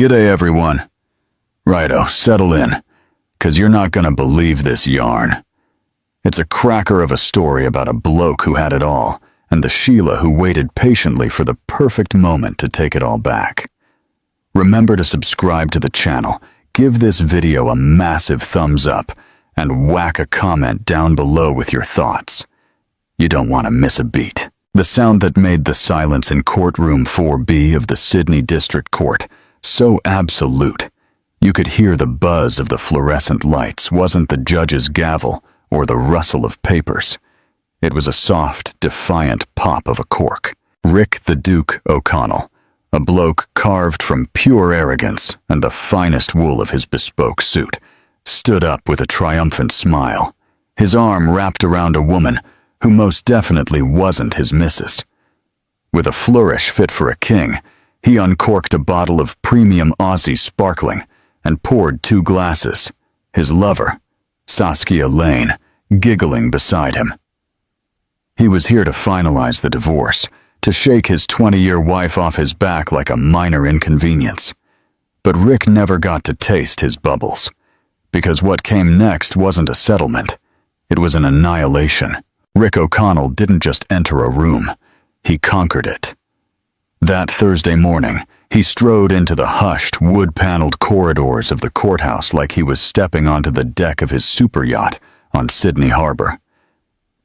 G'day everyone. Righto, settle in, 'cause you're not gonna believe this yarn. It's a cracker of a story about a bloke who had it all, and the Sheila who waited patiently for the perfect moment to take it all back. Remember to subscribe to the channel, give this video a massive thumbs up, and whack a comment down below with your thoughts. You don't want to miss a beat. The sound that made the silence in courtroom 4B of the Sydney District Court so absolute, you could hear the buzz of the fluorescent lights wasn't the judge's gavel or the rustle of papers. It was a soft, defiant pop of a cork. Rick the Duke O'Connell, a bloke carved from pure arrogance and the finest wool of his bespoke suit, stood up with a triumphant smile, his arm wrapped around a woman who most definitely wasn't his missus. With a flourish fit for a king, he uncorked a bottle of premium Aussie sparkling and poured 2 glasses, his lover, Saskia Lane, giggling beside him. He was here to finalize the divorce, to shake his 20-year wife off his back like a minor inconvenience. But Rick never got to taste his bubbles, because what came next wasn't a settlement, it was an annihilation. Rick O'Connell didn't just enter a room, he conquered it. That Thursday morning, he strode into the hushed, wood-paneled corridors of the courthouse like he was stepping onto the deck of his super yacht on Sydney Harbor.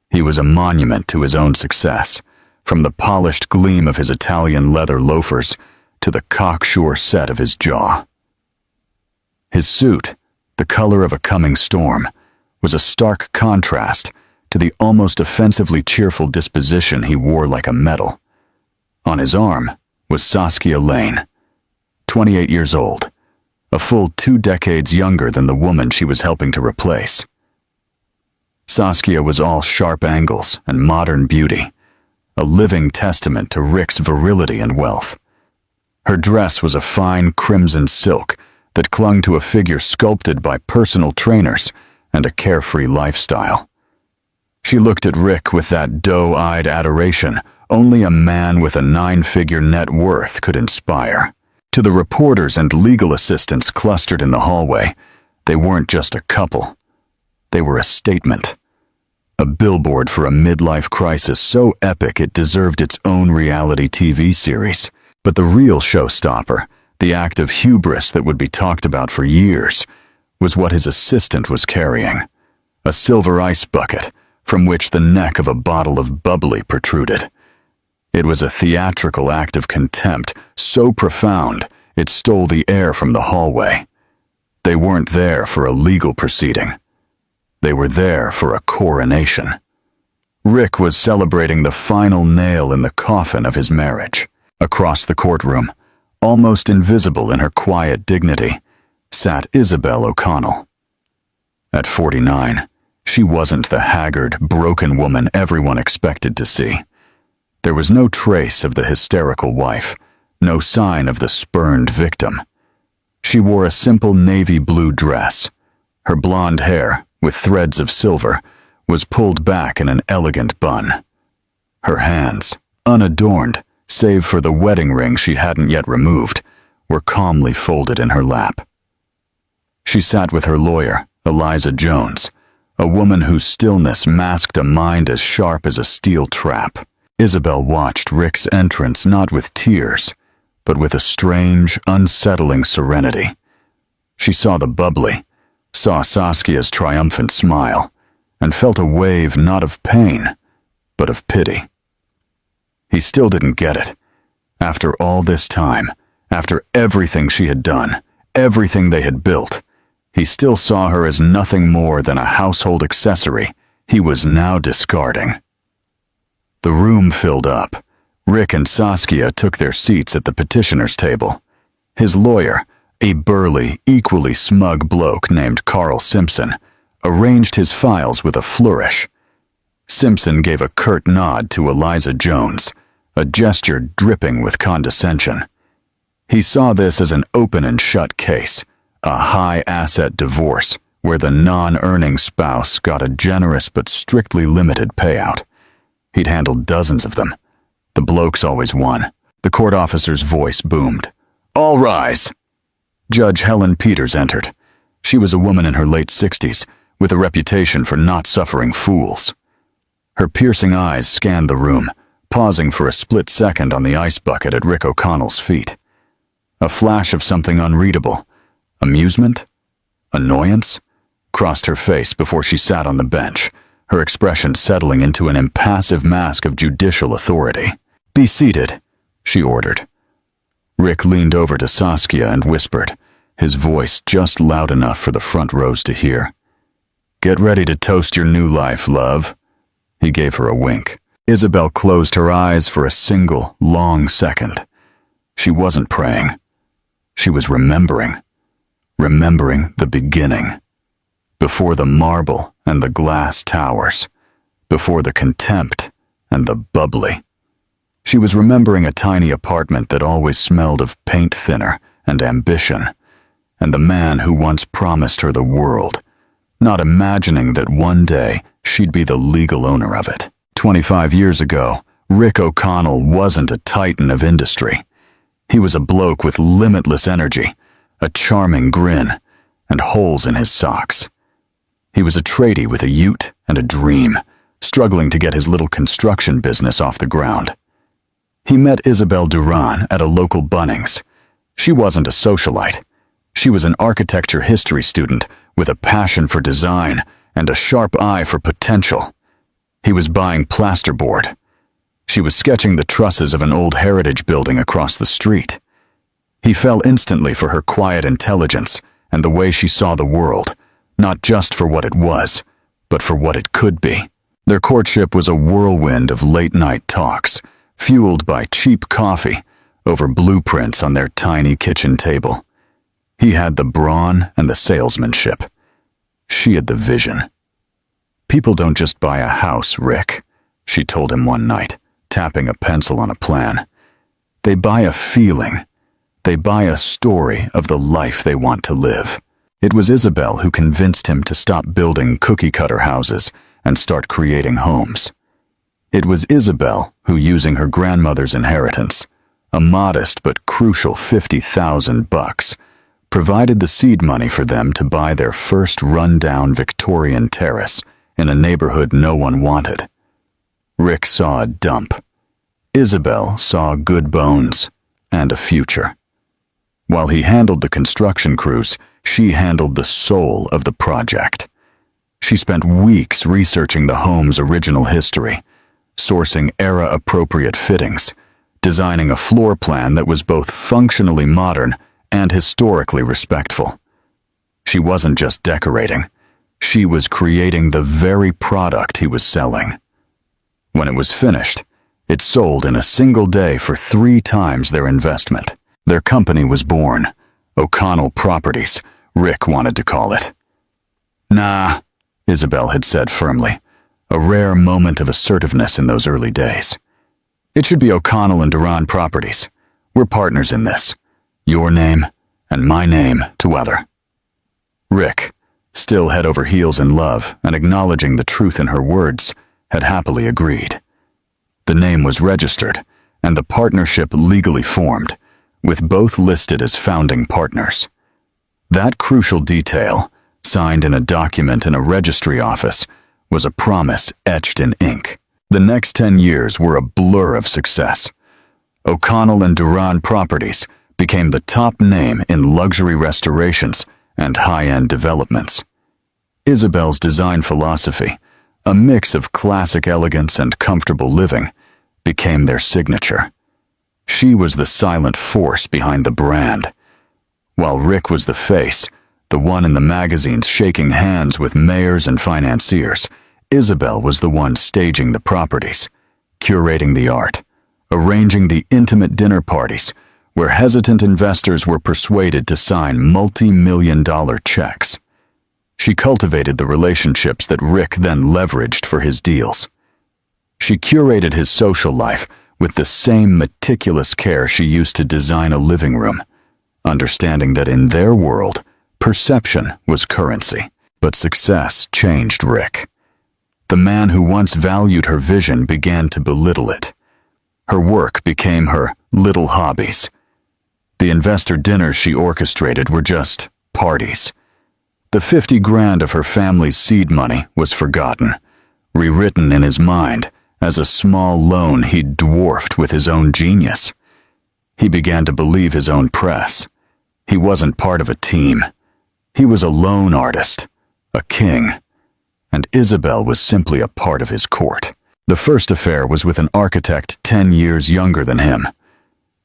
He was a monument to his own success, from the polished gleam of his Italian leather loafers to the cocksure set of his jaw. His suit, the color of a coming storm, was a stark contrast to the almost offensively cheerful disposition he wore like a medal. On his arm was Saskia Lane, 28 years old, a full 2 decades younger than the woman she was helping to replace. Saskia was all sharp angles and modern beauty, a living testament to Rick's virility and wealth. Her dress was a fine crimson silk that clung to a figure sculpted by personal trainers and a carefree lifestyle. She looked at Rick with that doe-eyed adoration only a man with a 9-figure net worth could inspire. To the reporters and legal assistants clustered in the hallway, they weren't just a couple. They were a statement. A billboard for a midlife crisis so epic it deserved its own reality TV series. But the real showstopper, the act of hubris that would be talked about for years, was what his assistant was carrying. A silver ice bucket, from which the neck of a bottle of bubbly protruded. It was a theatrical act of contempt so profound it stole the air from the hallway. They weren't there for a legal proceeding. They were there for a coronation. Rick was celebrating the final nail in the coffin of his marriage. Across the courtroom, almost invisible in her quiet dignity, sat Isabel O'Connell. At 49, she wasn't the haggard, broken woman everyone expected to see. There was no trace of the hysterical wife, no sign of the spurned victim. She wore a simple navy blue dress. Her blonde hair, with threads of silver, was pulled back in an elegant bun. Her hands, unadorned, save for the wedding ring she hadn't yet removed, were calmly folded in her lap. She sat with her lawyer, Eliza Jones, a woman whose stillness masked a mind as sharp as a steel trap. Isabel watched Rick's entrance not with tears, but with a strange, unsettling serenity. She saw the bubbly, saw Saskia's triumphant smile, and felt a wave not of pain, but of pity. He still didn't get it. After all this time, after everything she had done, everything they had built, he still saw her as nothing more than a household accessory he was now discarding. The room filled up. Rick and Saskia took their seats at the petitioner's table. His lawyer, a burly, equally smug bloke named Carl Simpson, arranged his files with a flourish. Simpson gave a curt nod to Eliza Jones, a gesture dripping with condescension. He saw this as an open and shut case, a high-asset divorce where the non-earning spouse got a generous but strictly limited payout. He'd handled dozens of them. The blokes always won. The court officer's voice boomed. "All rise." Judge Helen Peters entered. She was a woman in her late 60s, with a reputation for not suffering fools. Her piercing eyes scanned the room, pausing for a split second on the ice bucket at Rick O'Connell's feet. A flash of something unreadable, amusement, annoyance, crossed her face before she sat on the bench, her expression settling into an impassive mask of judicial authority. "Be seated," she ordered. Rick leaned over to Saskia and whispered, his voice just loud enough for the front rows to hear. "Get ready to toast your new life, love." He gave her a wink. Isabel closed her eyes for a single, long second. She wasn't praying. She was remembering. Remembering the beginning. Before the marble and the glass towers. Before the contempt and the bubbly. She was remembering a tiny apartment that always smelled of paint thinner and ambition, and the man who once promised her the world, not imagining that one day she'd be the legal owner of it. 25 years ago, Rick O'Connell wasn't a titan of industry. He was a bloke with limitless energy, a charming grin, and holes in his socks. He was a tradie with a ute and a dream, struggling to get his little construction business off the ground. He met Isabel Duran at a local Bunnings. She wasn't a socialite. She was an architecture history student with a passion for design and a sharp eye for potential. He was buying plasterboard. She was sketching the trusses of an old heritage building across the street. He fell instantly for her quiet intelligence and the way she saw the world, not just for what it was, but for what it could be. Their courtship was a whirlwind of late-night talks, fueled by cheap coffee over blueprints on their tiny kitchen table. He had the brawn and the salesmanship. She had the vision. "People don't just buy a house, Rick," she told him one night, tapping a pencil on a plan. "They buy a feeling. They buy a story of the life they want to live." It was Isabel who convinced him to stop building cookie-cutter houses and start creating homes. It was Isabel who, using her grandmother's inheritance, a modest but crucial $50,000, provided the seed money for them to buy their first run-down Victorian terrace in a neighborhood no one wanted. Rick saw a dump. Isabel saw good bones and a future. While he handled the construction crews, she handled the soul of the project. She spent weeks researching the home's original history, sourcing era-appropriate fittings, designing a floor plan that was both functionally modern and historically respectful. She wasn't just decorating. She was creating the very product he was selling. When it was finished, it sold in a single day for 3 times their investment. Their company was born. O'Connell Properties, Rick wanted to call it. "Nah," Isabel had said firmly, a rare moment of assertiveness in those early days. "It should be O'Connell and Duran Properties. We're partners in this. Your name and my name together." Rick, still head over heels in love and acknowledging the truth in her words, had happily agreed. The name was registered, and the partnership legally formed, with both listed as founding partners. That crucial detail, signed in a document in a registry office, was a promise etched in ink. The next 10 years were a blur of success. O'Connell and Duran Properties became the top name in luxury restorations and high-end developments. Isabel's design philosophy, a mix of classic elegance and comfortable living, became their signature. She was the silent force behind the brand. While Rick was the face, the one in the magazines shaking hands with mayors and financiers, Isabel was the one staging the properties, curating the art, arranging the intimate dinner parties where hesitant investors were persuaded to sign multi-million-dollar checks. She cultivated the relationships that Rick then leveraged for his deals. She curated his social life with the same meticulous care she used to design a living room, understanding that in their world, perception was currency. But success changed Rick. The man who once valued her vision began to belittle it. Her work became her little hobbies. The investor dinners she orchestrated were just parties. The 50 grand of her family's seed money was forgotten, rewritten in his mind as a small loan he'd dwarfed with his own genius. He began to believe his own press. He wasn't part of a team. He was a lone artist, a king, and Isabel was simply a part of his court. The first affair was with an architect 10 years younger than him.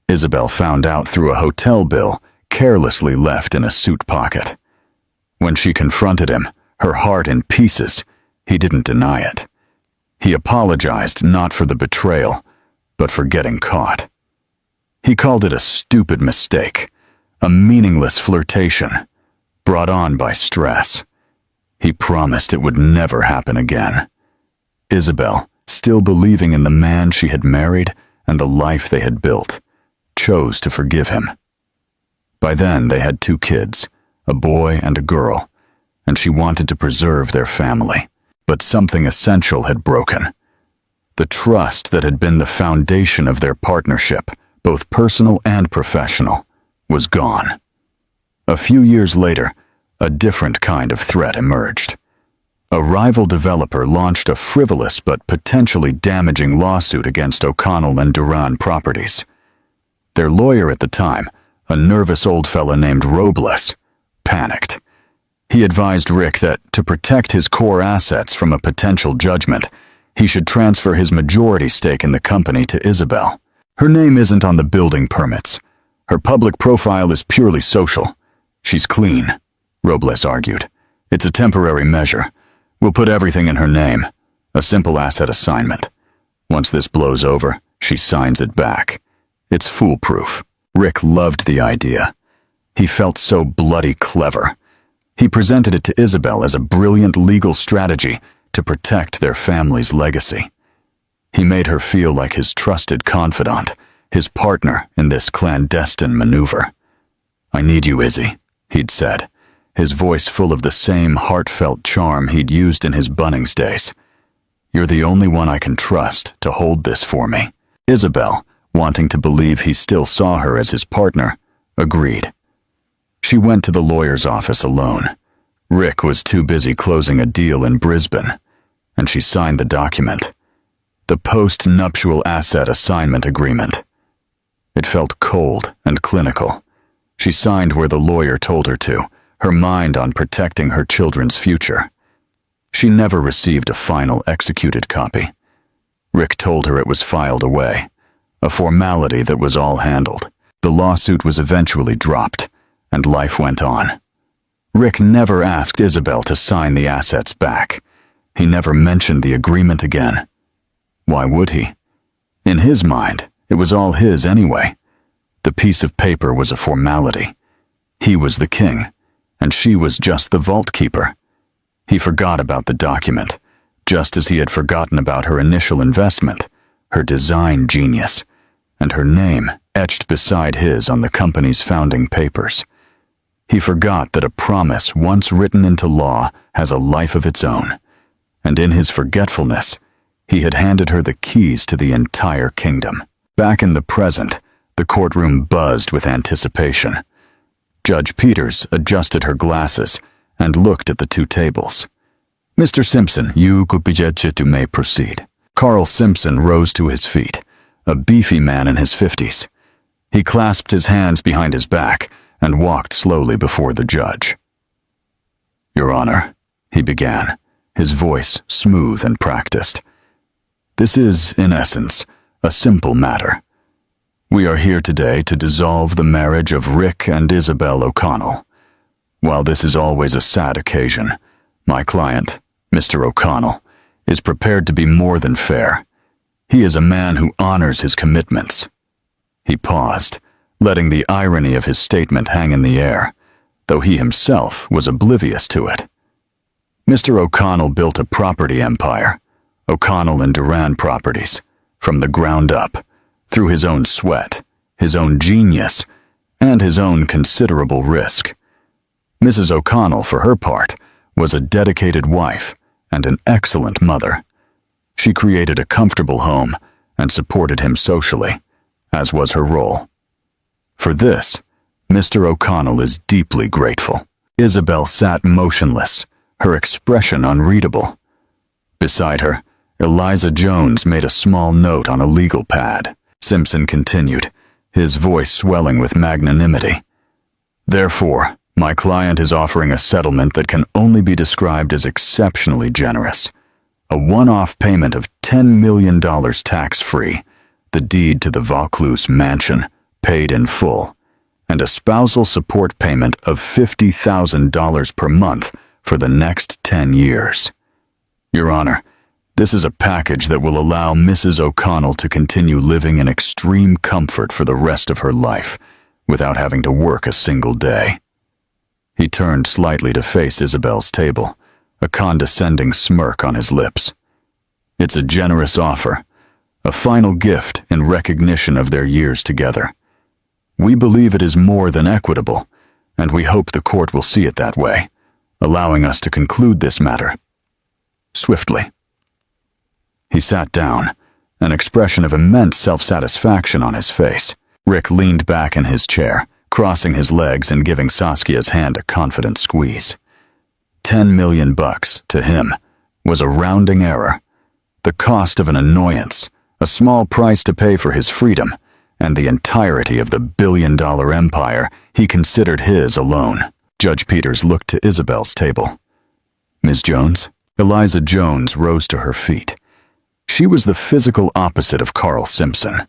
Isabel found out through a hotel bill carelessly left in a suit pocket. When she confronted him, her heart in pieces, he didn't deny it. He apologized not for the betrayal, but for getting caught. He called it a stupid mistake, a meaningless flirtation, brought on by stress. He promised it would never happen again. Isabel, still believing in the man she had married and the life they had built, chose to forgive him. By then they had 2 kids, a boy and a girl, and she wanted to preserve their family. But something essential had broken. The trust that had been the foundation of their partnership, both personal and professional, was gone. A few years later, a different kind of threat emerged. A rival developer launched a frivolous but potentially damaging lawsuit against O'Connell and Duran Properties. Their lawyer at the time, a nervous old fella named Robles, panicked. He advised Rick that, to protect his core assets from a potential judgment, he should transfer his majority stake in the company to Isabel. Her name isn't on the building permits. Her public profile is purely social. She's clean, Robles argued. It's a temporary measure. We'll put everything in her name. A simple asset assignment. Once this blows over, she signs it back. It's foolproof. Rick loved the idea. He felt so bloody clever. He presented it to Isabel as a brilliant legal strategy to protect their family's legacy. He made her feel like his trusted confidant, his partner in this clandestine maneuver. "I need you, Izzy," he'd said, his voice full of the same heartfelt charm he'd used in his Bunnings days. "You're the only one I can trust to hold this for me." Isabel, wanting to believe he still saw her as his partner, agreed. She went to the lawyer's office alone. Rick was too busy closing a deal in Brisbane, and she signed the document. The post-nuptial asset assignment agreement. It felt cold and clinical. She signed where the lawyer told her to, her mind on protecting her children's future. She never received a final executed copy. Rick told her it was filed away, a formality that was all handled. The lawsuit was eventually dropped, and life went on. Rick never asked Isabel to sign the assets back. He never mentioned the agreement again. Why would he? In his mind, it was all his anyway. The piece of paper was a formality. He was the king, and she was just the vault keeper. He forgot about the document, just as he had forgotten about her initial investment, her design genius, and her name etched beside his on the company's founding papers. He forgot that a promise once written into law has a life of its own, and in his forgetfulness, he had handed her the keys to the entire kingdom. Back in the present, the courtroom buzzed with anticipation. Judge Peters adjusted her glasses and looked at the 2 tables. "Mr. Simpson, you may proceed." Carl Simpson rose to his feet, a beefy man in his 50s. He clasped his hands behind his back and walked slowly before the judge. "Your Honor," he began, his voice smooth and practiced. "This is, in essence, a simple matter. We are here today to dissolve the marriage of Rick and Isabel O'Connell. While this is always a sad occasion, my client, Mr. O'Connell, is prepared to be more than fair. He is a man who honors his commitments." He paused, letting the irony of his statement hang in the air, though he himself was oblivious to it. Mr. O'Connell built a property empire, O'Connell and Duran Properties, from the ground up, through his own sweat, his own genius, and his own considerable risk. Mrs. O'Connell, for her part, was a dedicated wife and an excellent mother. She created a comfortable home and supported him socially, as was her role. For this, Mr. O'Connell is deeply grateful. Isabel sat motionless, her expression unreadable. Beside her, Eliza Jones made a small note on a legal pad. Simpson continued, his voice swelling with magnanimity. Therefore, my client is offering a settlement that can only be described as exceptionally generous. A one-off payment of $10 million tax-free, the deed to the Vaucluse mansion, paid in full, and a spousal support payment of $50,000 per month for the next 10 years. Your Honor, this is a package that will allow Mrs. O'Connell to continue living in extreme comfort for the rest of her life, without having to work a single day. He turned slightly to face Isabel's table, a condescending smirk on his lips. It's a generous offer, a final gift in recognition of their years together. We believe it is more than equitable, and we hope the court will see it that way, allowing us to conclude this matter swiftly. He sat down, an expression of immense self-satisfaction on his face. Rick leaned back in his chair, crossing his legs and giving Saskia's hand a confident squeeze. $10 million, to him, was a rounding error. The cost of an annoyance, a small price to pay for his freedom, and the entirety of the billion-dollar empire he considered his alone. Judge Peters looked to Isabel's table. Ms. Jones? Eliza Jones rose to her feet. She was the physical opposite of Carl Simpson.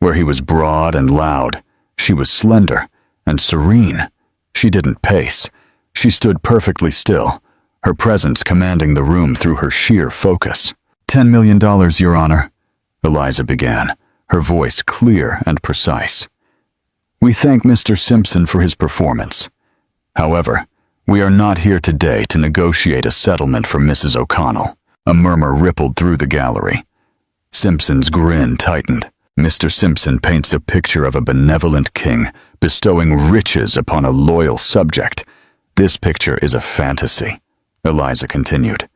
Where he was broad and loud, she was slender and serene. She didn't pace. She stood perfectly still, her presence commanding the room through her sheer focus. $10 million, Your Honor, Eliza began, her voice clear and precise. We thank Mr. Simpson for his performance. However, we are not here today to negotiate a settlement for Mrs. O'Connell. A murmur rippled through the gallery. Simpson's grin tightened. Mr. Simpson paints a picture of a benevolent king bestowing riches upon a loyal subject. This picture is a fantasy, Eliza continued.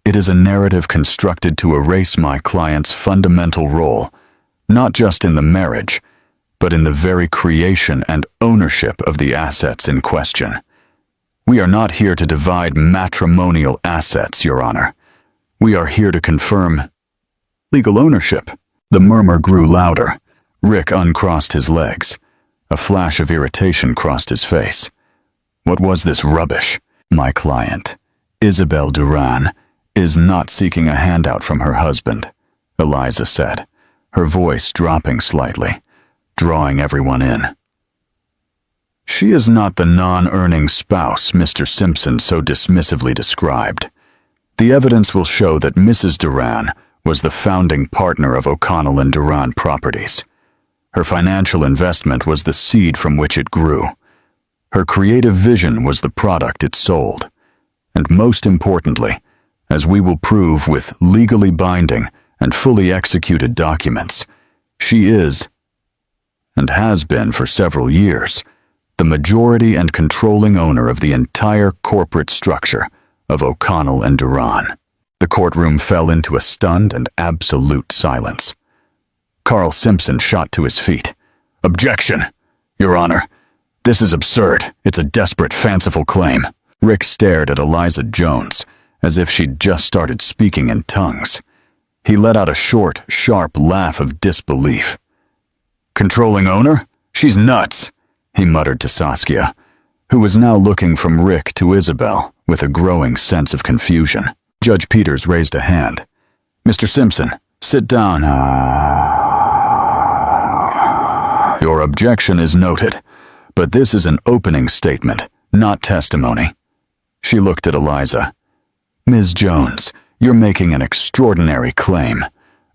It is a narrative constructed to erase my client's fundamental role, not just in the marriage, but in the very creation and ownership of the assets in question. We are not here to divide matrimonial assets, Your Honor. We are here to confirm legal ownership. The murmur grew louder. Rick uncrossed his legs. A flash of irritation crossed his face. What was this rubbish? My client, Isabel Duran, is not seeking a handout from her husband, Eliza said, her voice dropping slightly, drawing everyone in. She is not the non-earning spouse Mr. Simpson so dismissively described. The evidence will show that Mrs. Duran was the founding partner of O'Connell and Duran Properties. Her financial investment was the seed from which it grew. Her creative vision was the product it sold. And most importantly, as we will prove with legally binding and fully executed documents, she is, and has been for several years, the majority and controlling owner of the entire corporate structure of O'Connell and Duran. The courtroom fell into a stunned and absolute silence. Carl Simpson shot to his feet. Objection! Your Honor, this is absurd. It's a desperate, fanciful claim. Rick stared at Eliza Jones, as if she'd just started speaking in tongues. He let out a short, sharp laugh of disbelief. Controlling owner? She's nuts, he muttered to Saskia, who was now looking from Rick to Isabel with a growing sense of confusion. Judge Peters raised a hand. Mr. Simpson, sit down. Your objection is noted, but this is an opening statement, not testimony. She looked at Eliza. Ms. Jones, you're making an extraordinary claim.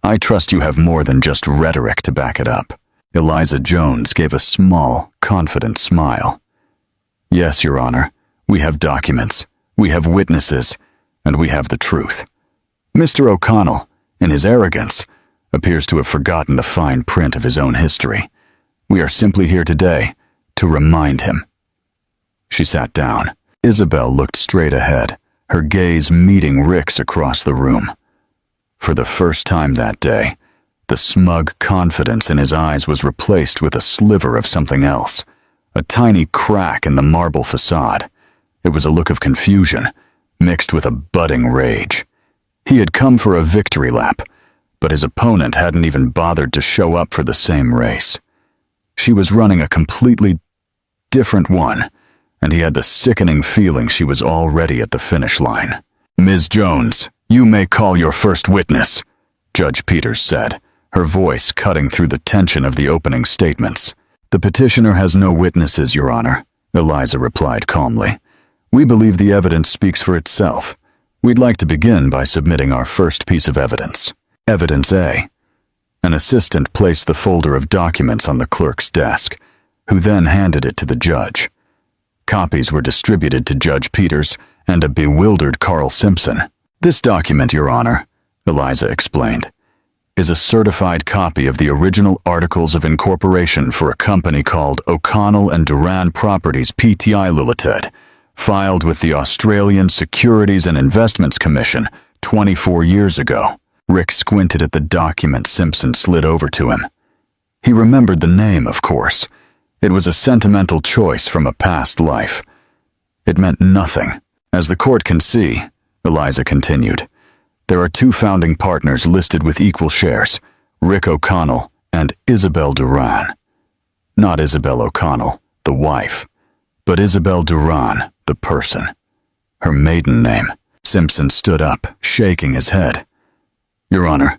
I trust you have more than just rhetoric to back it up. Eliza Jones gave a small, confident smile. Yes, Your Honor, we have documents, we have witnesses, and we have the truth. Mr. O'Connell, in his arrogance, appears to have forgotten the fine print of his own history. We are simply here today to remind him. She sat down. Isabel looked straight ahead, her gaze meeting Rick's across the room. For the first time that day, The smug confidence in his eyes was replaced with a sliver of something else, a tiny crack in the marble facade. It was a look of confusion, mixed with a budding rage. He had come for a victory lap, but his opponent hadn't even bothered to show up for the same race. She was running a completely different one, and he had the sickening feeling she was already at the finish line. "Ms. Jones, you may call your first witness," Judge Peters said, her voice cutting through the tension of the opening statements. "The petitioner has no witnesses, Your Honor," Eliza replied calmly. "We believe the evidence speaks for itself. We'd like to begin by submitting our first piece of evidence. Evidence A." An assistant placed the folder of documents on the clerk's desk, who then handed it to the judge. Copies were distributed to Judge Peters and a bewildered Carl Simpson. "This document, Your Honor," Eliza explained, "is a certified copy of the original Articles of Incorporation for a company called O'Connell and Duran Properties Pty Limited, filed with the Australian Securities and Investments Commission 24 years ago." Rick squinted at the document Simpson slid over to him. He remembered the name, of course. It was a sentimental choice from a past life. It meant nothing. "As the court can see," Eliza continued, "there are two founding partners listed with equal shares, Rick O'Connell and Isabel Duran. Not Isabel O'Connell, the wife, but Isabel Duran, the person. Her maiden name." Simpson stood up, shaking his head. "Your Honor,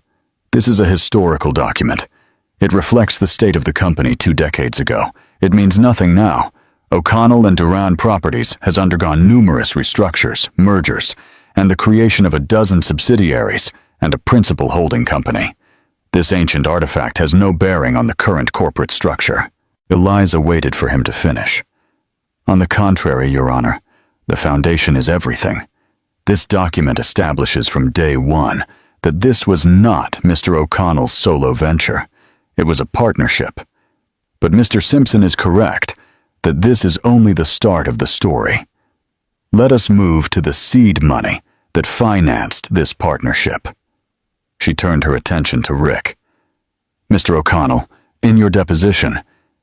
this is a historical document. It reflects the state of the company 2 decades ago. It means nothing now. O'Connell and Duran Properties has undergone numerous restructures, mergers, and the creation of a dozen subsidiaries and a principal holding company. This ancient artifact has no bearing on the current corporate structure." Eliza waited for him to finish. "On the contrary, Your Honor, the foundation is everything. This document establishes from day one that this was not Mr. O'Connell's solo venture. It was a partnership. But Mr. Simpson is correct that this is only the start of the story. Let us move to the seed money that financed this partnership." She turned her attention to Rick. "Mr. O'Connell, in your deposition,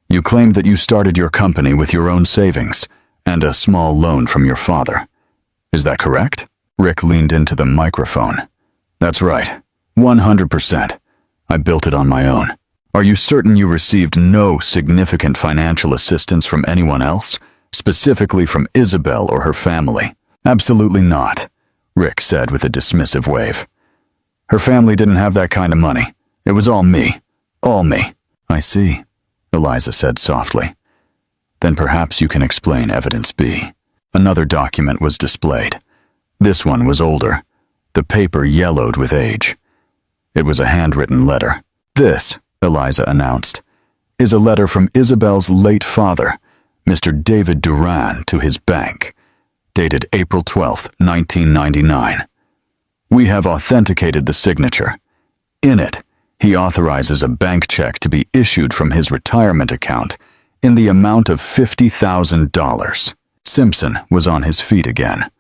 you claimed that you started your company with your own savings and a small loan from your father. Is that correct?" Rick leaned into the microphone. "That's right, 100%. I built it on my own." "Are you certain you received no significant financial assistance from anyone else, specifically from Isabel or her family?" "Absolutely not," Rick said with a dismissive wave. "Her family didn't have that kind of money. It was all me. All me." "I see," Eliza said softly. "Then perhaps you can explain evidence B." Another document was displayed. This one was older, the paper yellowed with age. It was a handwritten letter. "This," Eliza announced, "is a letter from Isabel's late father, Mr. David Duran, to his bank, dated April 12, 1999. We have authenticated the signature. In it, he authorizes a bank check to be issued from his retirement account in the amount of $50,000. Simpson was on his feet again.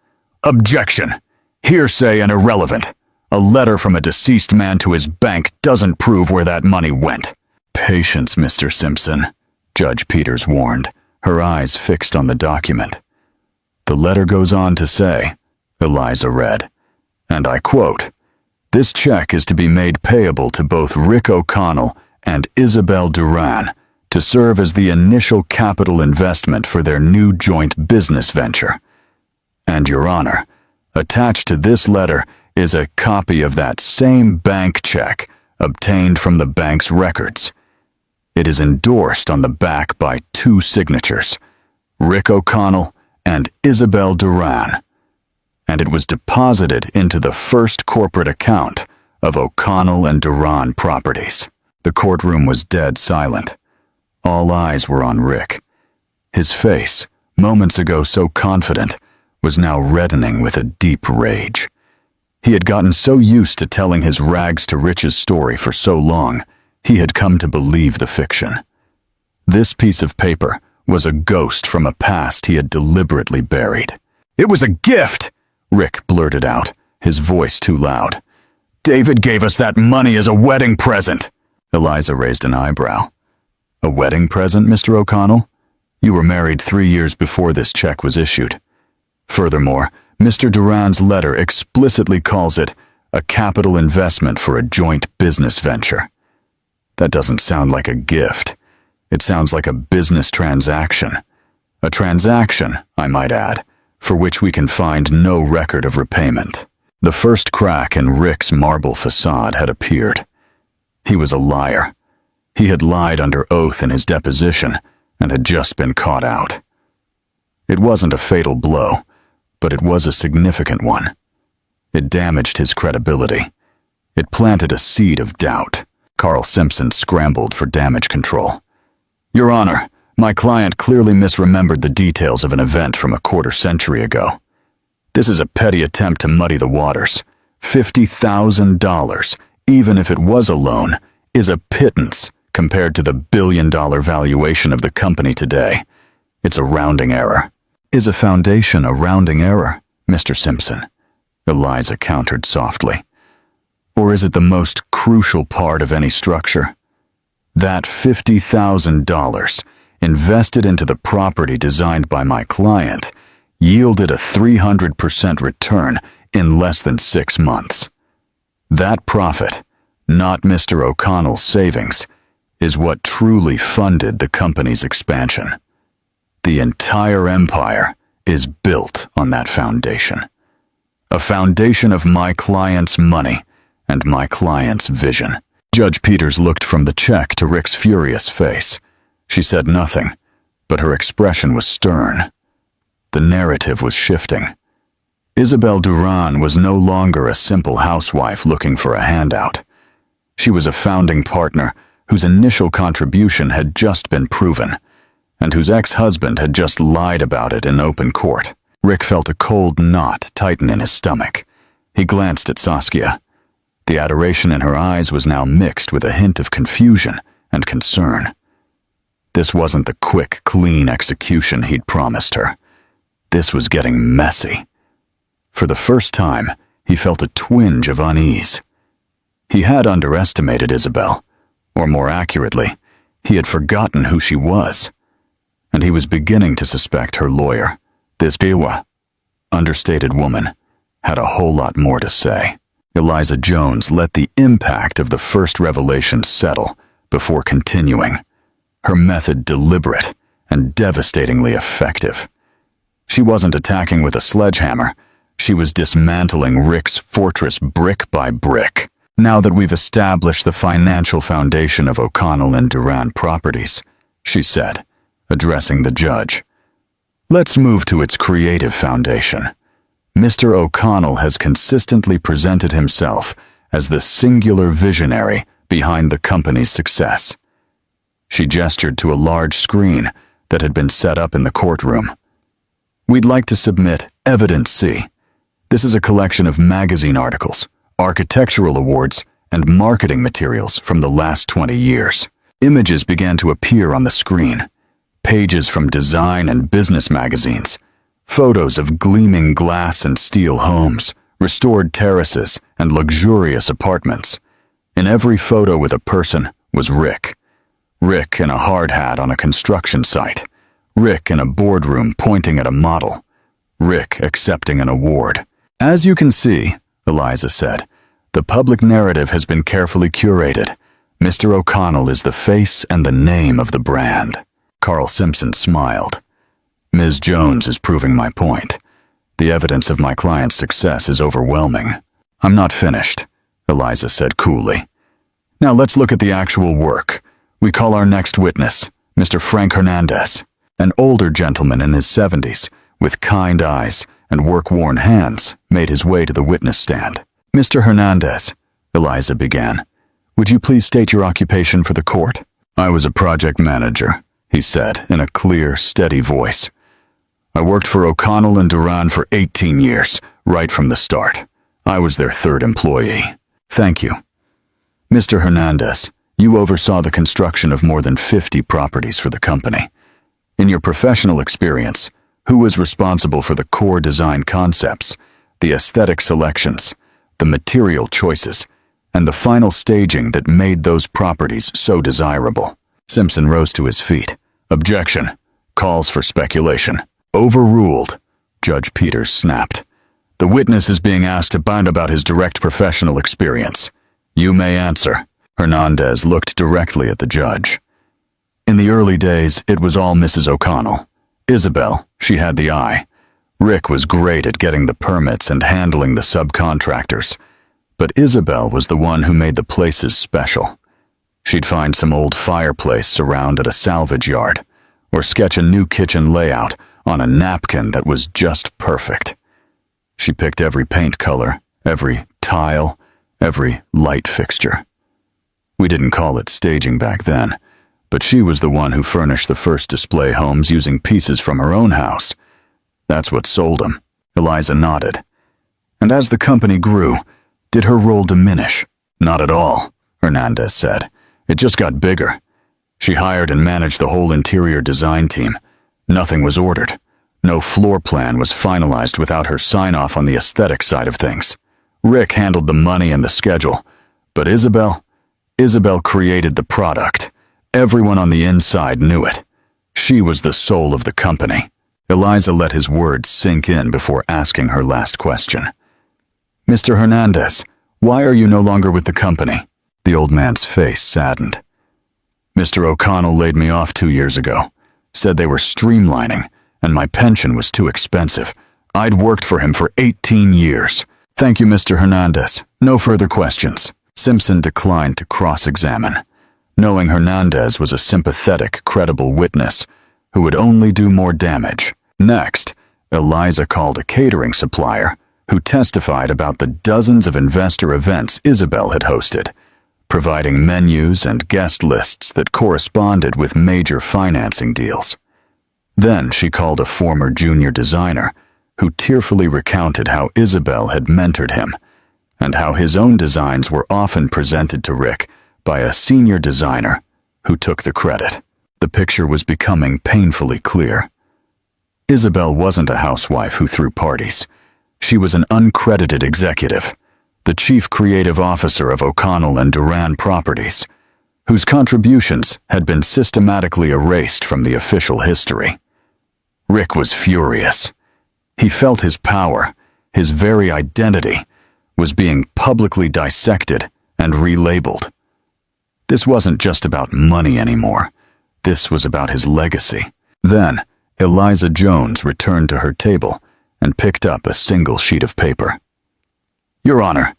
"Objection! Hearsay and irrelevant. A letter from a deceased man to his bank doesn't prove where that money went." "Patience, Mr. Simpson," Judge Peters warned, her eyes fixed on the document. "The letter goes on to say," Eliza read, and I quote, "This check is to be made payable to both Rick O'Connell and Isabel Duran to serve as the initial capital investment for their new joint business venture. And, Your Honor, attached to this letter is a copy of that same bank check obtained from the bank's records. It is endorsed on the back by 2 signatures, Rick O'Connell and Isabel Duran, and it was deposited into the first corporate account of O'Connell and Duran Properties." The courtroom was dead silent. All eyes were on Rick. His face, moments ago so confident, was now reddening with a deep rage. He had gotten so used to telling his rags-to-riches story for so long, he had come to believe the fiction. This piece of paper was a ghost from a past he had deliberately buried. "It was a gift!" Rick blurted out, his voice too loud. David gave us that money as a wedding present. Eliza raised an eyebrow. A wedding present, Mr. O'Connell? You were married 3 years before this check was issued. Furthermore, Mr. Duran's letter explicitly calls it a capital investment for a joint business venture. That doesn't sound like a gift. It sounds like a business transaction. A transaction, I might add, for which we can find no record of repayment. The first crack in Rick's marble facade had appeared. He was a liar. He had lied under oath in his deposition and had just been caught out. It wasn't a fatal blow, but it was a significant one. It damaged his credibility. It planted a seed of doubt. Carl Simpson scrambled for damage control. Your Honor, my client clearly misremembered the details of an event from a quarter-century ago. This is a petty attempt to muddy the waters. $50,000, even if it was a loan, is a pittance compared to the billion-dollar valuation of the company today. It's a rounding error. Is a foundation a rounding error, Mr. Simpson? Eliza countered softly. Or is it the most crucial part of any structure? That $50,000 invested into the property designed by my client yielded a 300% return in less than 6 months. That profit, not Mr. O'Connell's savings, is what truly funded the company's expansion. The entire empire is built on that foundation. A foundation of my client's money and my client's vision. Judge Peters looked from the check to Rick's furious face. She said nothing, but her expression was stern. The narrative was shifting. Isabel Duran was no longer a simple housewife looking for a handout. She was a founding partner whose initial contribution had just been proven, and whose ex-husband had just lied about it in open court. Rick felt a cold knot tighten in his stomach. He glanced at Saskia. The adoration in her eyes was now mixed with a hint of confusion and concern. This wasn't the quick, clean execution he'd promised her. This was getting messy. For the first time, he felt a twinge of unease. He had underestimated Isabel, or more accurately, he had forgotten who she was, and he was beginning to suspect her lawyer, this Dewa, understated woman, had a whole lot more to say. Eliza Jones let the impact of the first revelation settle before continuing, her method deliberate and devastatingly effective. She wasn't attacking with a sledgehammer. She was dismantling Rick's fortress brick by brick. Now that we've established the financial foundation of O'Connell and Duran Properties, she said, addressing the judge, let's move to its creative foundation. Mr. O'Connell has consistently presented himself as the singular visionary behind the company's success. She gestured to a large screen that had been set up in the courtroom. We'd like to submit Evidence C. This is a collection of magazine articles, architectural awards, and marketing materials from the last 20 years. Images began to appear on the screen. Pages from design and business magazines. Photos of gleaming glass and steel homes, restored terraces, and luxurious apartments. In every photo with a person was Rick. Rick in a hard hat on a construction site. Rick in a boardroom pointing at a model. Rick accepting an award. As you can see, Eliza said, the public narrative has been carefully curated. Mr. O'Connell is the face and the name of the brand. Carl Simpson smiled. Ms. Jones is proving my point. The evidence of my client's success is overwhelming. I'm not finished, Eliza said coolly. Now let's look at the actual work. We call our next witness, Mr. Frank Hernandez, an older gentleman in his 70s, with kind eyes and work-worn hands, made his way to the witness stand. Mr. Hernandez, Eliza began, would you please state your occupation for the court? I was a project manager, he said in a clear, steady voice. I worked for O'Connell and Duran for 18 years, right from the start. I was their third employee. Thank you. Mr. Hernandez, you oversaw the construction of more than 50 properties for the company. In your professional experience, who was responsible for the core design concepts, the aesthetic selections, the material choices, and the final staging that made those properties so desirable. Simpson rose to his feet. Objection. Calls for speculation. Overruled, Judge Peters snapped. The witness is being asked to bound about his direct professional experience. You may answer. Hernandez looked directly at the judge. In the early days, it was all Mrs. O'Connell. Isabel, she had the eye. Rick was great at getting the permits and handling the subcontractors. But Isabel was the one who made the places special. She'd find some old fireplace around at a salvage yard, or sketch a new kitchen layout on a napkin that was just perfect. She picked every paint color, every tile, every light fixture. We didn't call it staging back then, but she was the one who furnished the first display homes using pieces from her own house. That's what sold them. Eliza nodded. And as the company grew, did her role diminish? Not at all, Hernandez said. It just got bigger. She hired and managed the whole interior design team. Nothing was ordered. No floor plan was finalized without her sign-off on the aesthetic side of things. Rick handled the money and the schedule. But Isabel created the product. Everyone on the inside knew it. She was the soul of the company. Eliza let his words sink in before asking her last question. Mr. Hernandez, why are you no longer with the company? The old man's face saddened. Mr. O'Connell laid me off 2 years ago. Said they were streamlining, and my pension was too expensive. I'd worked for him for 18 years. Thank you, Mr. Hernandez. No further questions. Simpson declined to cross-examine, knowing Hernandez was a sympathetic, credible witness who would only do more damage. Next, Eliza called a catering supplier who testified about the dozens of investor events Isabel had hosted, providing menus and guest lists that corresponded with major financing deals. Then she called a former junior designer who tearfully recounted how Isabel had mentored him and how his own designs were often presented to Rick by a senior designer who took the credit. The picture was becoming painfully clear. Isabel wasn't a housewife who threw parties. She was an uncredited executive, the chief creative officer of O'Connell and Duran Properties, whose contributions had been systematically erased from the official history. Rick was furious. He felt his power, his very identity, was being publicly dissected and relabeled. This wasn't just about money anymore. This was about his legacy. Then, Eliza Jones returned to her table and picked up a single sheet of paper. Your Honor,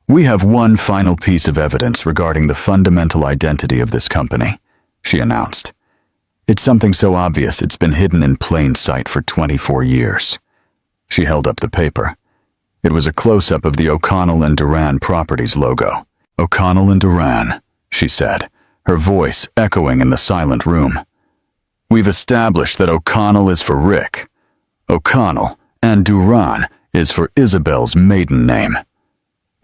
we have one final piece of evidence regarding the fundamental identity of this company, she announced. It's something so obvious it's been hidden in plain sight for 24 years. She held up the paper. It was a close-up of the O'Connell and Duran Properties logo. O'Connell and Duran, she said, her voice echoing in the silent room. We've established that O'Connell is for Rick. O'Connell and Duran is for Isabel's maiden name.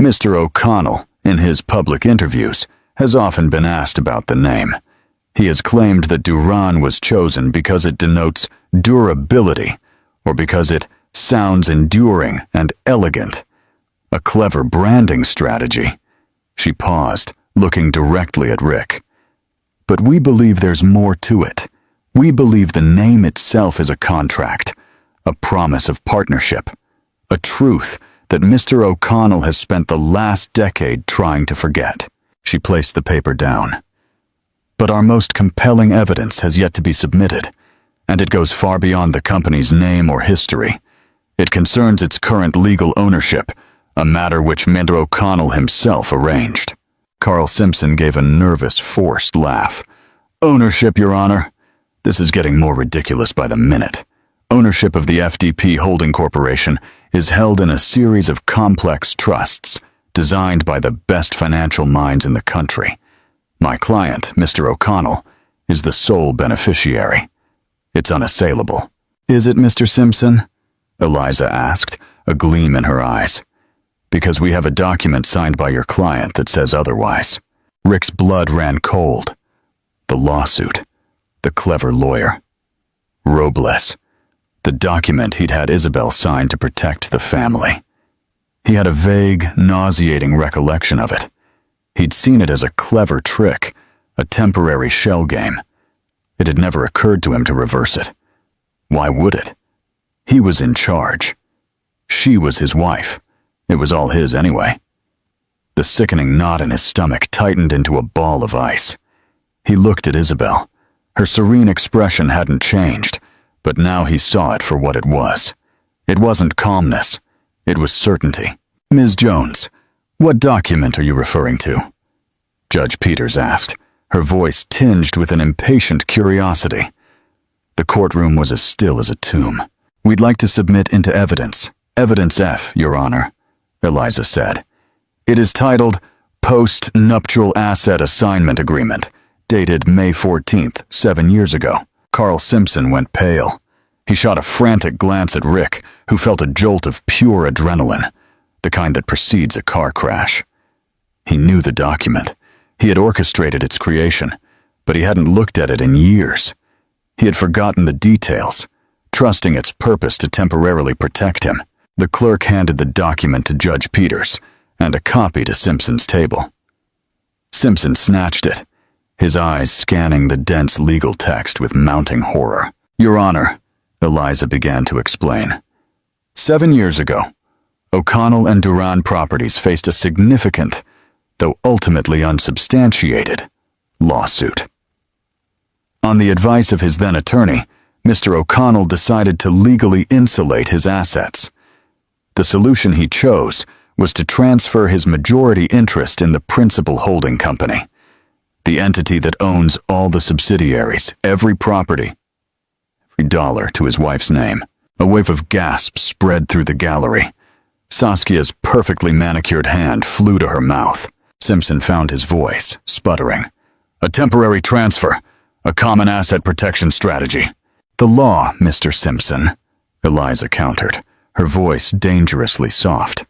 Mr. O'Connell, in his public interviews, has often been asked about the name. He has claimed that Duran was chosen because it denotes durability, or because it sounds enduring and elegant. A clever branding strategy. She paused, looking directly at Rick. But we believe there's more to it. We believe the name itself is a contract, a promise of partnership, a truth that Mr. O'Connell has spent the last decade trying to forget. She placed the paper down. But our most compelling evidence has yet to be submitted, and it goes far beyond the company's name or history. It concerns its current legal ownership, a matter which Mr. O'Connell himself arranged. Carl Simpson gave a nervous, forced laugh. Ownership, Your Honor? This is getting more ridiculous by the minute. Ownership of the FDP Holding Corporation is held in a series of complex trusts designed by the best financial minds in the country. My client, Mr. O'Connell, is the sole beneficiary. It's unassailable. Is it, Mr. Simpson? Eliza asked, a gleam in her eyes. Because we have a document signed by your client that says otherwise. Rick's blood ran cold. The lawsuit. The clever lawyer. Robles. The document he'd had Isabel sign to protect the family. He had a vague, nauseating recollection of it. He'd seen it as a clever trick, a temporary shell game. It had never occurred to him to reverse it. Why would it? He was in charge. She was his wife. It was all his anyway. The sickening knot in his stomach tightened into a ball of ice. He looked at Isabel. Her serene expression hadn't changed, but now he saw it for what it was. It wasn't calmness. It was certainty. "Ms. Jones, what document are you referring to?" Judge Peters asked, her voice tinged with an impatient curiosity. The courtroom was as still as a tomb. "We'd like to submit into evidence. Evidence F, Your Honor," Eliza said. "It is titled Post-Nuptial Asset Assignment Agreement, dated May 14th, 7 years ago." Carl Simpson went pale. He shot a frantic glance at Rick, who felt a jolt of pure adrenaline, the kind that precedes a car crash. He knew the document. He had orchestrated its creation, but he hadn't looked at it in years. He had forgotten the details, trusting its purpose to temporarily protect him. The clerk handed the document to Judge Peters, and a copy to Simpson's table. Simpson snatched it, his eyes scanning the dense legal text with mounting horror. "Your Honor," Eliza began to explain. 7 years ago, O'Connell and Duran Properties faced a significant, though ultimately unsubstantiated, lawsuit. On the advice of his then attorney, Mr. O'Connell decided to legally insulate his assets. The solution he chose was to transfer his majority interest in the principal holding company, the entity that owns all the subsidiaries, every property, every dollar to his wife's name. A wave of gasps spread through the gallery. Saskia's perfectly manicured hand flew to her mouth. Simpson found his voice, sputtering. "A temporary transfer, a common asset protection strategy." "The law, Mr. Simpson," Eliza countered, her voice dangerously soft,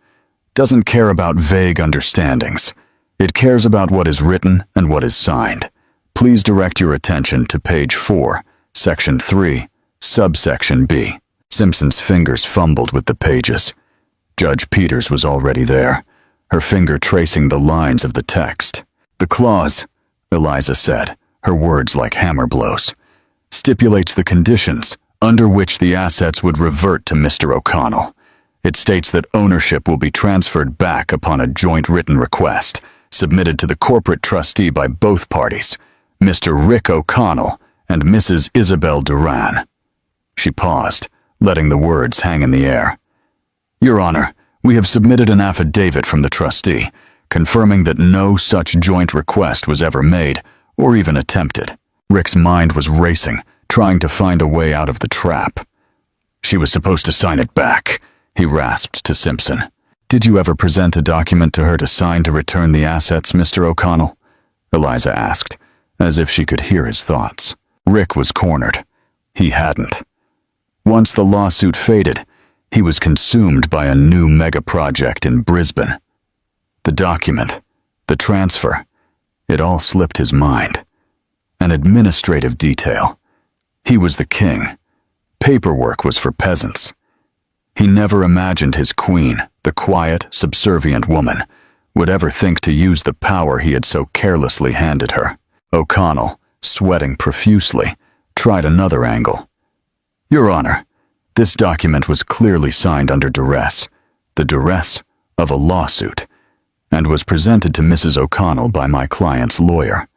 "doesn't care about vague understandings. It cares about what is written and what is signed. Please direct your attention to page 4, section 3, subsection B." Simpson's fingers fumbled with the pages. Judge Peters was already there, her finger tracing the lines of the text. "The clause," Eliza said, her words like hammer blows, "stipulates the conditions under which the assets would revert to Mr. O'Connell. It states that ownership will be transferred back upon a joint written request, submitted to the corporate trustee by both parties, Mr. Rick O'Connell and Mrs. Isabel Duran." She paused, letting the words hang in the air. "Your Honor, we have submitted an affidavit from the trustee, confirming that no such joint request was ever made or even attempted." Rick's mind was racing, trying to find a way out of the trap. "She was supposed to sign it back," he rasped to Simpson. "Did you ever present a document to her to sign to return the assets, Mr. O'Connell?" Eliza asked, as if she could hear his thoughts. Rick was cornered. He hadn't. Once the lawsuit faded, he was consumed by a new mega-project in Brisbane. The document, the transfer, it all slipped his mind. An administrative detail. He was the king. Paperwork was for peasants. He never imagined his queen, the quiet, subservient woman, would ever think to use the power he had so carelessly handed her. O'Connell, sweating profusely, tried another angle. "Your Honor, this document was clearly signed under duress, the duress of a lawsuit, and was presented to Mrs. O'Connell by my client's lawyer.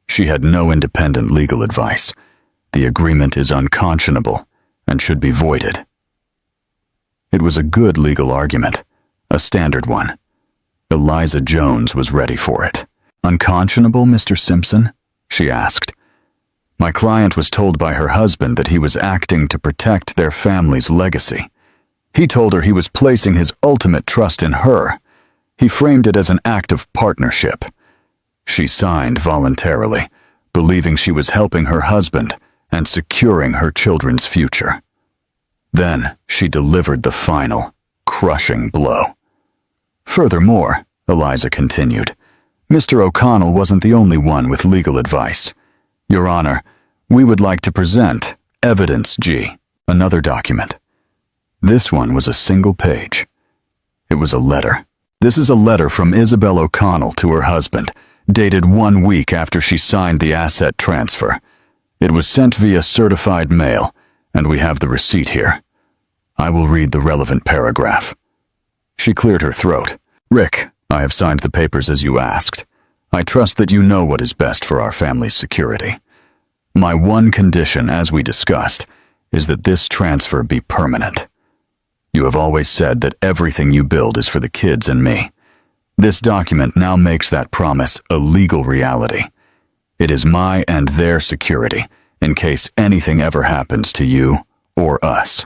She had no independent legal advice. The agreement is unconscionable and should be voided." It was a good legal argument, a standard one. Eliza Jones was ready for it. "Unconscionable, Mr. Simpson?" she asked. "My client was told by her husband that he was acting to protect their family's legacy. He told her he was placing his ultimate trust in her. He framed it as an act of partnership. She signed voluntarily, believing she was helping her husband and securing her children's future. Then she delivered the final, crushing blow. Furthermore," Eliza continued, "Mr. O'Connell wasn't the only one with legal advice. Your Honor, we would like to present Evidence G, another document. This one was a single page. It was a letter. This is a letter from Isabel O'Connell to her husband, dated 1 week after she signed the asset transfer. It was sent via certified mail, and we have the receipt here. I will read the relevant paragraph. She cleared her throat. Rick, I have signed the papers as you asked. I trust that you know what is best for our family's security. My one condition, as we discussed, is that this transfer be permanent. You have always said that everything you build is for the kids and me. This document now makes that promise a legal reality. It is my and their security in case anything ever happens to you or us.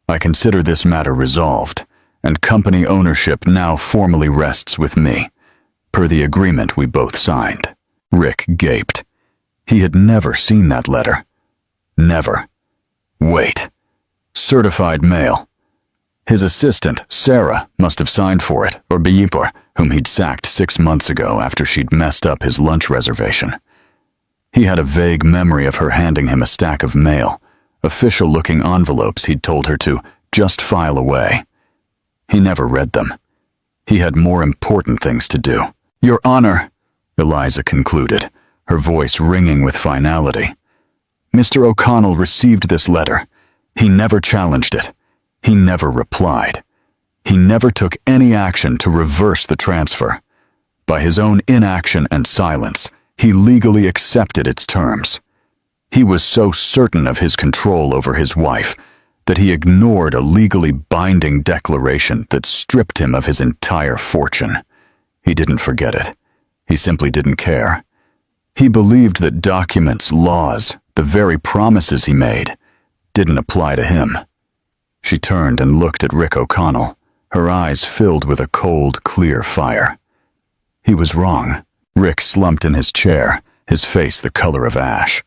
I consider this matter resolved, and company ownership now formally rests with me, per the agreement we both signed. Rick gaped. He had never seen that letter. Never. Wait. Certified mail. His assistant, Sarah, must have signed for it, or Billionaire, whom he'd sacked 6 months ago after she'd messed up his lunch reservation. He had a vague memory of her handing him a stack of mail, official-looking envelopes he'd told her to just file away. He never read them. He had more important things to do. Your Honor, Eliza concluded, her voice ringing with finality. Mr. O'Connell received this letter. He never challenged it. He never replied. He never took any action to reverse the transfer. By his own inaction and silence, he legally accepted its terms. He was so certain of his control over his wife that he ignored a legally binding declaration that stripped him of his entire fortune. He didn't forget it. He simply didn't care. He believed that documents, laws, the very promises he made, didn't apply to him. She turned and looked at Rick O'Connell, her eyes filled with a cold, clear fire. He was wrong. Rick slumped in his chair, his face the color of ash.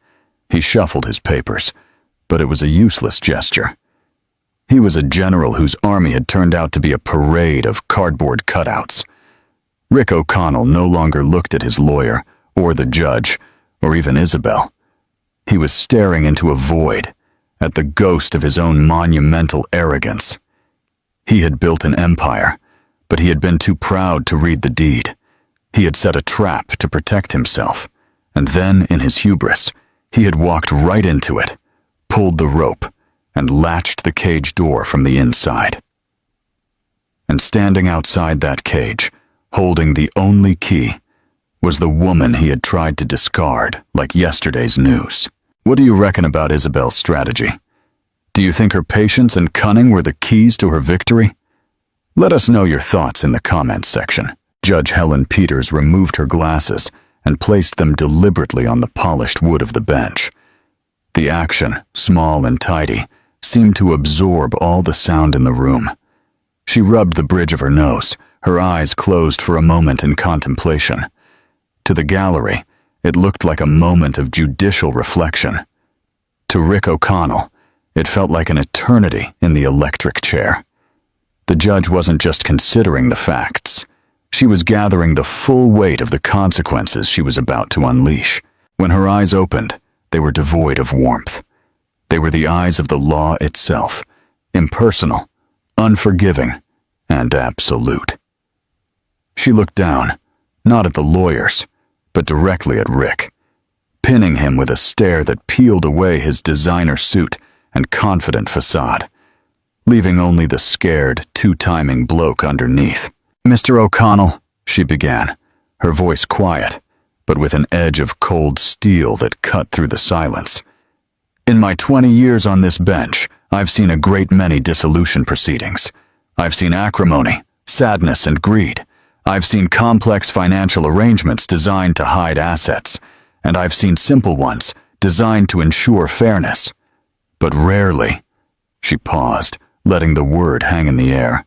He shuffled his papers, but it was a useless gesture. He was a general whose army had turned out to be a parade of cardboard cutouts. Rick O'Connell no longer looked at his lawyer, or the judge, or even Isabel. He was staring into a void, at the ghost of his own monumental arrogance. He had built an empire, but he had been too proud to read the deed. He had set a trap to protect himself, and then, in his hubris, he had walked right into it, pulled the rope, and latched the cage door from the inside. And standing outside that cage, holding the only key, was the woman he had tried to discard like yesterday's news. What do you reckon about Isabel's strategy? Do you think her patience and cunning were the keys to her victory? Let us know your thoughts in the comments section. Judge Helen Peters removed her glasses and placed them deliberately on the polished wood of the bench. The action, small and tidy, seemed to absorb all the sound in the room. She rubbed the bridge of her nose, her eyes closed for a moment in contemplation. To the gallery, it looked like a moment of judicial reflection. To Rick O'Connell, it felt like an eternity in the electric chair. The judge wasn't just considering the facts. She was gathering the full weight of the consequences she was about to unleash. When her eyes opened, they were devoid of warmth. They were the eyes of the law itself, impersonal, unforgiving, and absolute. She looked down, not at the lawyers, but directly at Rick, pinning him with a stare that peeled away his designer suit and confident facade, leaving only the scared, two-timing bloke underneath. Mr. O'Connell, she began, her voice quiet, but with an edge of cold steel that cut through the silence. In my 20 years on this bench, I've seen a great many dissolution proceedings. I've seen acrimony, sadness, and greed. I've seen complex financial arrangements designed to hide assets, and I've seen simple ones designed to ensure fairness. But rarely, she paused, letting the word hang in the air,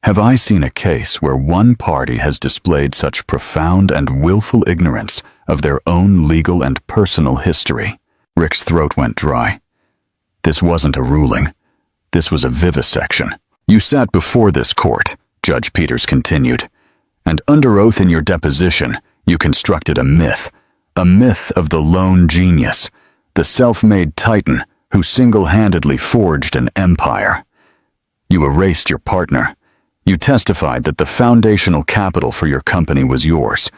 have I seen a case where one party has displayed such profound and willful ignorance of their own legal and personal history. Rick's throat went dry. This wasn't a ruling. This was a vivisection. You sat before this court, Judge Peters continued, and under oath in your deposition, you constructed a myth of the lone genius, the self-made titan who single-handedly forged an empire. You erased your partner. You testified that the foundational capital for your company was yours,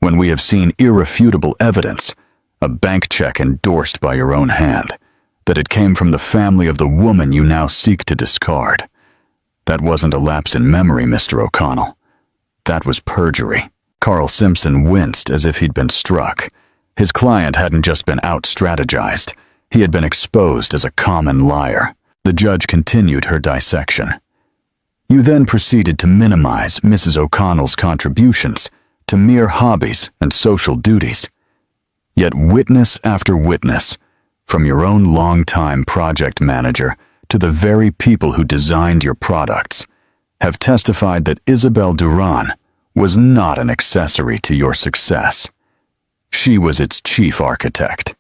when we have seen irrefutable evidence, a bank check endorsed by your own hand, that it came from the family of the woman you now seek to discard. That wasn't a lapse in memory, Mr. O'Connell. That was perjury. Carl Simpson winced as if he'd been struck. His client hadn't just been out-strategized. He had been exposed as a common liar. The judge continued her dissection. You then proceeded to minimize Mrs. O'Connell's contributions to mere hobbies and social duties. Yet witness after witness, from your own longtime project manager to the very people who designed your products, have testified that Isabel Duran was not an accessory to your success. She was its chief architect.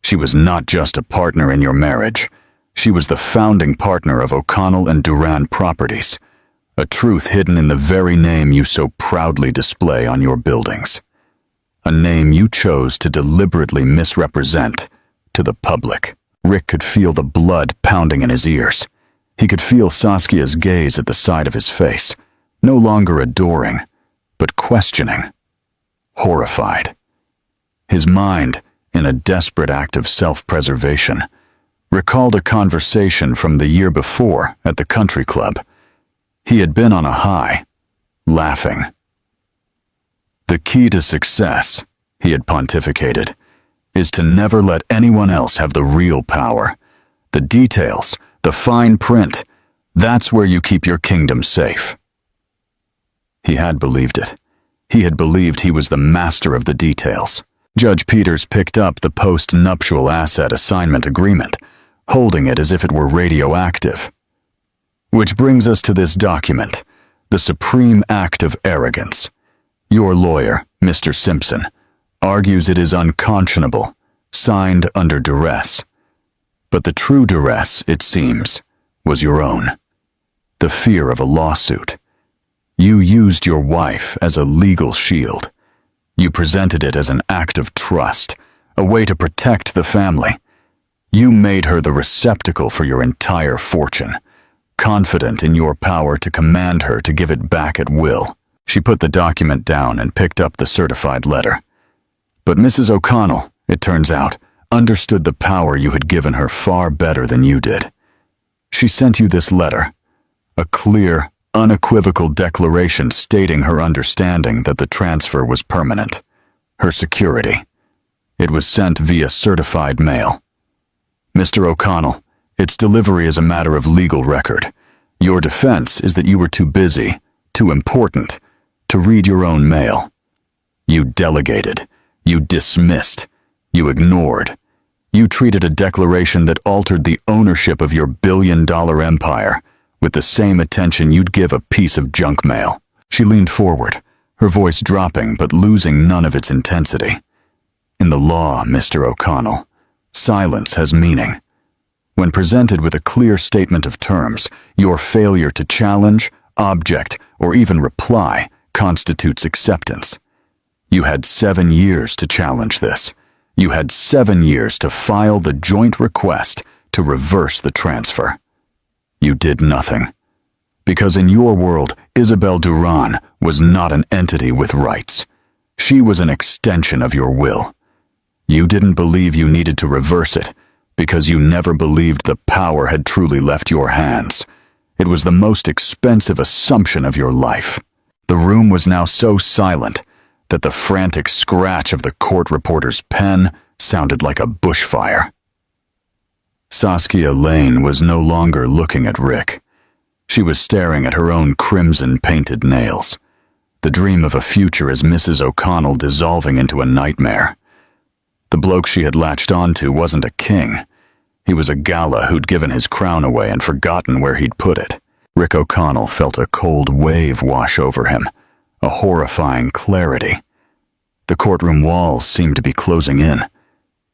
She was not just a partner in your marriage. She was the founding partner of O'Connell and Duran Properties, a truth hidden in the very name you so proudly display on your buildings. A name you chose to deliberately misrepresent to the public. Rick could feel the blood pounding in his ears. He could feel Saskia's gaze at the side of his face, no longer adoring, but questioning, horrified. His mind, in a desperate act of self-preservation, recalled a conversation from the year before at the country club. He had been on a high, laughing. The key to success, he had pontificated, is to never let anyone else have the real power. The details, the fine print, that's where you keep your kingdom safe. He had believed it. He had believed he was the master of the details. Judge Peters picked up the post-nuptial asset assignment agreement, holding it as if it were radioactive. Which brings us to this document, the supreme act of arrogance. Your lawyer, Mr. Simpson, argues it is unconscionable, signed under duress. But the true duress, it seems, was your own. The fear of a lawsuit. You used your wife as a legal shield. You presented it as an act of trust, a way to protect the family. You made her the receptacle for your entire fortune, confident in your power to command her to give it back at will. She put the document down and picked up the certified letter. But Mrs. O'Connell, it turns out, understood the power you had given her far better than you did. She sent you this letter, a clear, unequivocal declaration stating her understanding that the transfer was permanent, her security. It was sent via certified mail. Mr. O'Connell, its delivery is a matter of legal record. Your defense is that you were too busy, too important, to read your own mail. You delegated, you dismissed, you ignored. You treated a declaration that altered the ownership of your billion-dollar empire with the same attention you'd give a piece of junk mail. She leaned forward, her voice dropping but losing none of its intensity. In the law, Mr. O'Connell, silence has meaning. When presented with a clear statement of terms, your failure to challenge, object, or even reply constitutes acceptance. You had 7 years to challenge this. You had 7 years to file the joint request to reverse the transfer. You did nothing. Because in your world, Isabel Duran was not an entity with rights. She was an extension of your will. You didn't believe you needed to reverse it because you never believed the power had truly left your hands. It was the most expensive assumption of your life. The room was now so silent that the frantic scratch of the court reporter's pen sounded like a bushfire. Saskia Lane was no longer looking at Rick. She was staring at her own crimson-painted nails, the dream of a future as Mrs. O'Connell dissolving into a nightmare. The bloke she had latched onto wasn't a king. He was a gala who'd given his crown away and forgotten where he'd put it. Rick O'Connell felt a cold wave wash over him, a horrifying clarity. The courtroom walls seemed to be closing in.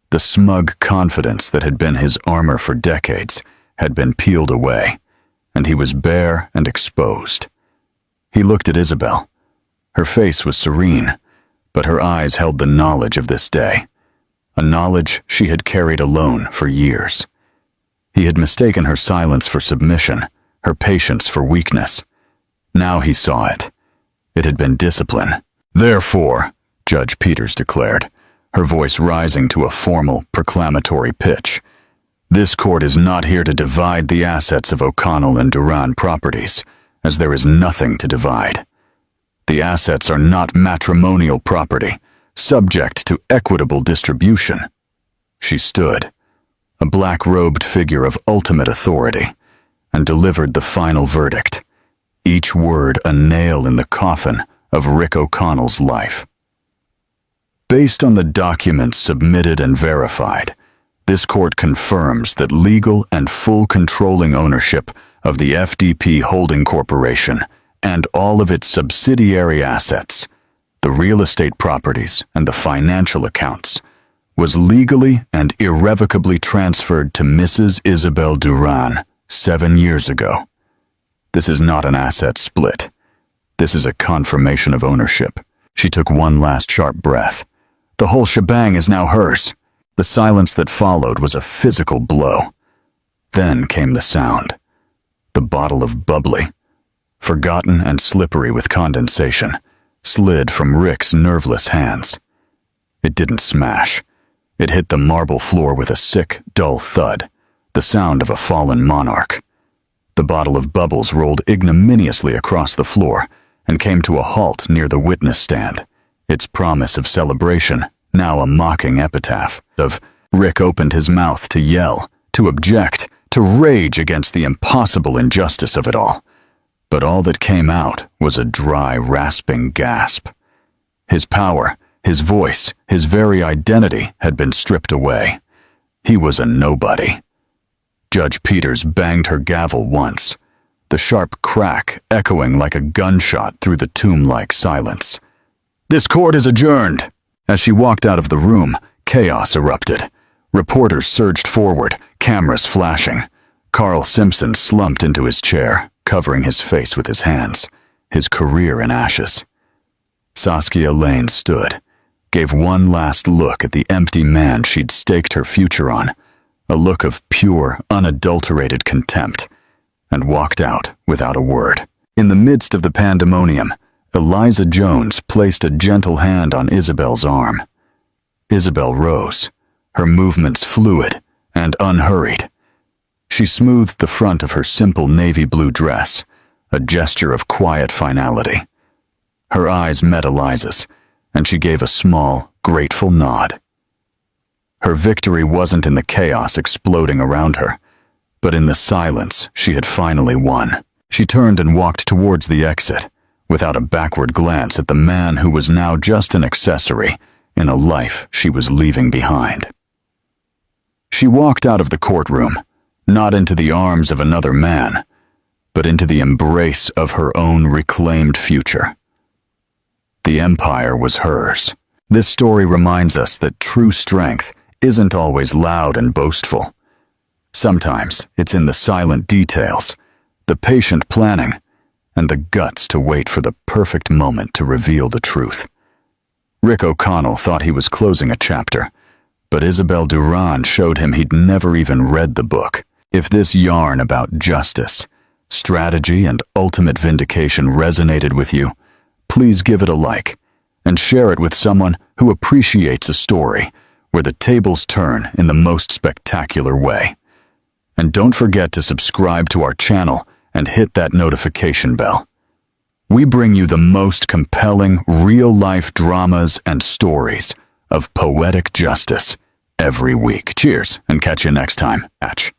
The smug confidence that had been his armor for decades had been peeled away, and he was bare and exposed. He looked at Isabel. Her face was serene, but her eyes held the knowledge of this day, a knowledge she had carried alone for years. He had mistaken her silence for submission, her patience for weakness. Now he saw it. It had been discipline. Therefore, Judge Peters declared, her voice rising to a formal, proclamatory pitch, this court is not here to divide the assets of O'Connell and Duran properties, as there is nothing to divide. The assets are not matrimonial property, subject to equitable distribution. She stood, a black-robed figure of ultimate authority, and delivered the final verdict, each word a nail in the coffin of Rick O'Connell's life. Based on the documents submitted and verified, this court confirms that legal and full controlling ownership of the FDP Holding Corporation and all of its subsidiary assets, the real estate properties and the financial accounts, was legally and irrevocably transferred to Mrs. Isabel Duran 7 years ago. This is not an asset split. This is a confirmation of ownership. She took one last sharp breath. The whole shebang is now hers. The silence that followed was a physical blow. Then came the sound. The bottle of bubbly, forgotten and slippery with condensation, slid from Rick's nerveless hands. It didn't smash. It hit the marble floor with a sick, dull thud, the sound of a fallen monarch. The bottle of bubbles rolled ignominiously across the floor and came to a halt near the witness stand, its promise of celebration now a mocking epitaph of. Rick opened his mouth to yell, to object, to rage against the impossible injustice of it all. But all that came out was a dry, rasping gasp. His power, his voice, his very identity had been stripped away. He was a nobody. Judge Peters banged her gavel once, the sharp crack echoing like a gunshot through the tomb-like silence. This court is adjourned. As she walked out of the room, chaos erupted. Reporters surged forward, cameras flashing. Carl Simpson slumped into his chair, covering his face with his hands, his career in ashes. Saskia Lane stood, gave one last look at the empty man she'd staked her future on, a look of pure, unadulterated contempt, and walked out without a word. In the midst of the pandemonium, Eliza Jones placed a gentle hand on Isabel's arm. Isabel rose, her movements fluid and unhurried. She smoothed the front of her simple navy blue dress, a gesture of quiet finality. Her eyes met Eliza's, and she gave a small, grateful nod. Her victory wasn't in the chaos exploding around her, but in the silence she had finally won. She turned and walked towards the exit, without a backward glance at the man who was now just an accessory in a life she was leaving behind. She walked out of the courtroom, not into the arms of another man, but into the embrace of her own reclaimed future. The empire was hers. This story reminds us that true strength isn't always loud and boastful. Sometimes it's in the silent details, the patient planning, and the guts to wait for the perfect moment to reveal the truth. Rick O'Connell thought he was closing a chapter, but Isabel Duran showed him he'd never even read the book. If this yarn about justice, strategy, and ultimate vindication resonated with you, please give it a like and share it with someone who appreciates a story where the tables turn in the most spectacular way. And don't forget to subscribe to our channel and hit that notification bell. We bring you the most compelling real-life dramas and stories of poetic justice every week. Cheers, and catch you next time. Catch.